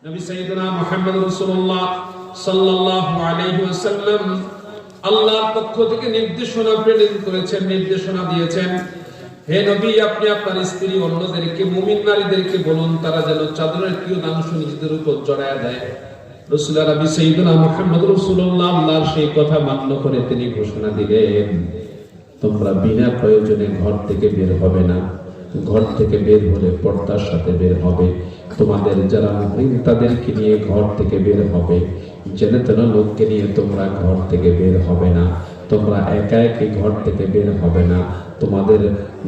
নবী সাইয়্যিদুনা মুহাম্মদ রাসূলুল্লাহ সাল্লাল্লাহু আলাইহি ওয়াসাল্লাম আল্লাহর পক্ষ থেকে নির্দেশনা প্রেরণ করেছেন, নির্দেশনা দিয়েছেন, হে নবী আপনি আপনার স্ত্রী অন্যদেরকে মুমিন নারীদেরকে বলুন তারা যেন চাদরের কিয়ত অংশ নিজেদের উপর জড়ায় দেয়। রাসূলুল্লাহ নবী সাইয়্যিদুনা মুহাম্মদ রাসূলুল্লাহ আল্লাহর সেই কথা মান্য করে তিনি ঘোষণা দিলেন, তোমরা বিনা প্রয়োজনে ঘর থেকে বের হবে না, ঘর থেকে বের হলে পর্দার সাথে বের হবে। তোমাদের যারা মুমিন তাদেরকে নিয়ে ঘর থেকে বের হবে, জেনে তেন লোককে নিয়ে তোমরা ঘর থেকে বের হবে না। তোমরা একা একই ঘর থেকে বের হবে না। তোমাদের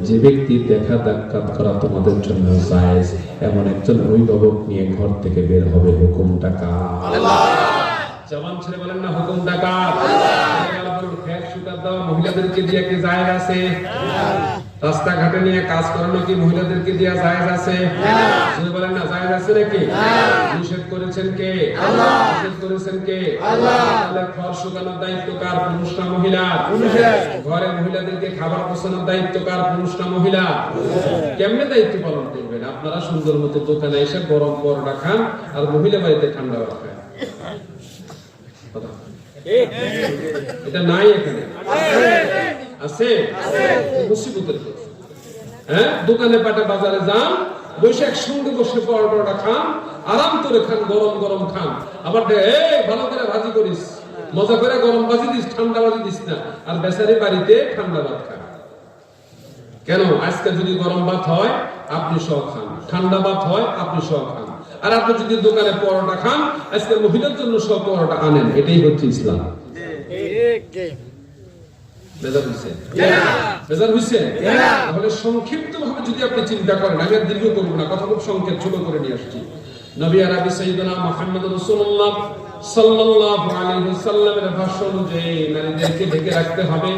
যে ব্যক্তি দেখা সাক্ষাৎ করা তোমাদের জন্য জায়েজ এমন একজন অভিভাবক নিয়ে ঘর থেকে বের হবে। হুকুমটা কার? আল্লাহ। জবান ছেড়ে বলেন না হুকুমটা কার? মহিলাদেরকে দিয়ে কি জায়েজ আছে? রাস্তাঘাটে নিয়ে কাজ করানো কি মহিলাদেরকে দিয়ে জায়েজ আছে? বলেন না জায়েজ আছে নাকি? নিষেধ করেছেন কে? আল্লাহ। নিষেধ করেছেন কে? আল্লাহ। তাহলে ঘর শুকানোর দায়িত্ব কার? পুরুষ না মহিলা? ঘরে মহিলাদেরকে খাবার পৌঁছানোর দায়িত্ব কার? পুরুষ না মহিলা? কেমনে দায়িত্ব পালন করবেন? আপনারা সুন্দর মতো দোকানে এসে গরম পরোটা খান আর মহিলা বাড়িতে ঠান্ডা ভাত খান। এটা নাই এখানে আছে? মুসিবতের কথা। হ্যাঁ, দোকানে পাটে বাজারে যান, বসে একসঙ্গে বসে পরোটা খান, আরাম করে খান, গরম গরম খান। আবার ভালো করে ভাজি করিস, মজা করে গরম ভাজি দিস, ঠান্ডা ভাজি দিস না। আর বেচারি বাড়িতে ঠান্ডা ভাত খান কেন? আজকে যদি গরম ভাত হয় আপনি সব খান, ঠান্ডা ভাত হয় আপনি সব খান। আর আপনি যদি দোকানে পরোটা খান, আজকে মহিলার জন্য সব পরোটা আনেন। এটাই হচ্ছে ইসলাম। তাহলে সংক্ষিপ্ত ভাবে যদি আপনি চিন্তা করেন, আমি আর দীর্ঘ করবো না, কথা খুব সংক্ষেপ ছোট করে নিয়ে আসছি। নবী আরবি সাইয়্যিদুনা মুহাম্মদ রাসূলুল্লাহ সাল্লাল্লাহু আলাইহি ওয়াসাল্লামের ভাষণ যে নারীদেরকে ঢেকে রাখতে হবে।